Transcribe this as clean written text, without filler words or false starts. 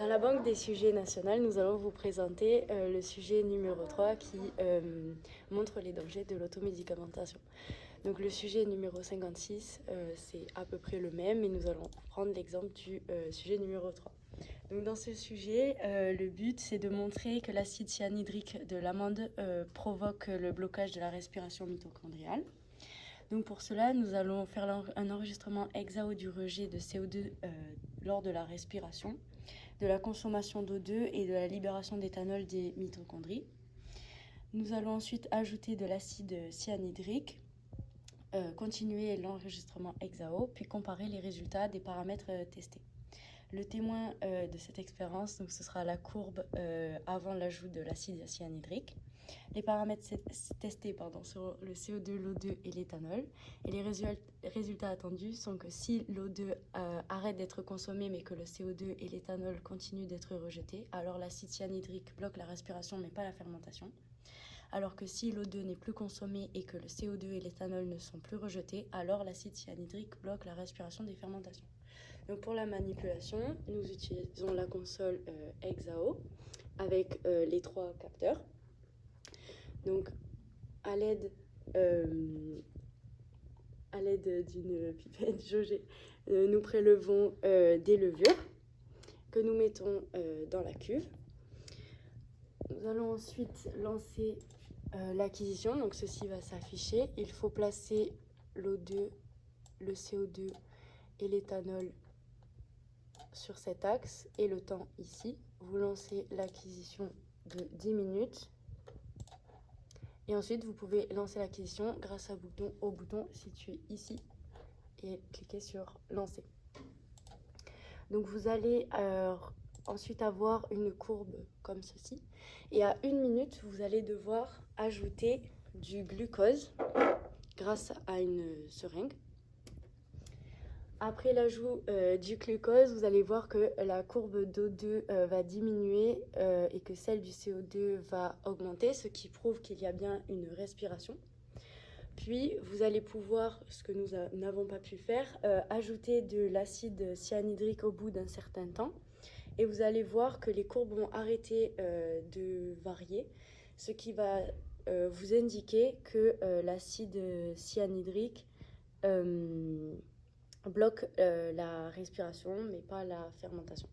Dans la banque des sujets nationaux, nous allons vous présenter le sujet numéro 3 qui montre les dangers de l'automédicamentation. Donc le sujet numéro 56, c'est à peu près le même, mais nous allons prendre l'exemple du sujet numéro 3. Donc dans ce sujet, le but c'est de montrer que l'acide cyanhydrique de l'amande provoque le blocage de la respiration mitochondriale. Donc pour cela, nous allons faire un enregistrement hexao du rejet de CO2 lors de la respiration, de la consommation d'O2 et de la libération d'éthanol des mitochondries. Nous allons ensuite ajouter de l'acide cyanhydrique, continuer l'enregistrement hexao, puis comparer les résultats des paramètres testés. Le témoin de cette expérience, donc, ce sera la courbe avant l'ajout de l'acide cyanhydrique. Les paramètres testés sur le CO2, l'O2 et l'éthanol. Et les résultats attendus sont que si l'O2 arrête d'être consommé mais que le CO2 et l'éthanol continuent d'être rejetés, alors l'acide cyanhydrique bloque la respiration mais pas la fermentation. Alors que si l'O2 n'est plus consommé et que le CO2 et l'éthanol ne sont plus rejetés, alors l'acide cyanhydrique bloque la respiration des fermentations. Donc pour la manipulation, nous utilisons la console hexao avec les 3 capteurs. Donc à l'aide d'une pipette jaugée, nous prélevons des levures que nous mettons dans la cuve. Nous allons ensuite lancer l'acquisition, donc ceci va s'afficher. Il faut placer l'O2, le CO2 et l'éthanol sur cet axe et le temps ici. Vous lancez l'acquisition de 10 minutes et ensuite vous pouvez lancer l'acquisition grâce au bouton situé ici et cliquer sur lancer. Donc vous allez ensuite avoir une courbe comme ceci et à 1 minute vous allez devoir ajouter du glucose grâce à une seringue. Après l'ajout du glucose, vous allez voir que la courbe d'O2 va diminuer et que celle du CO2 va augmenter, ce qui prouve qu'il y a bien une respiration. Puis, vous allez pouvoir, ce que nous n'avons pas pu faire, ajouter de l'acide cyanhydrique au bout d'un certain temps. Et vous allez voir que les courbes vont arrêter de varier, ce qui va vous indiquer que l'acide cyanhydrique bloque la respiration, mais pas la fermentation.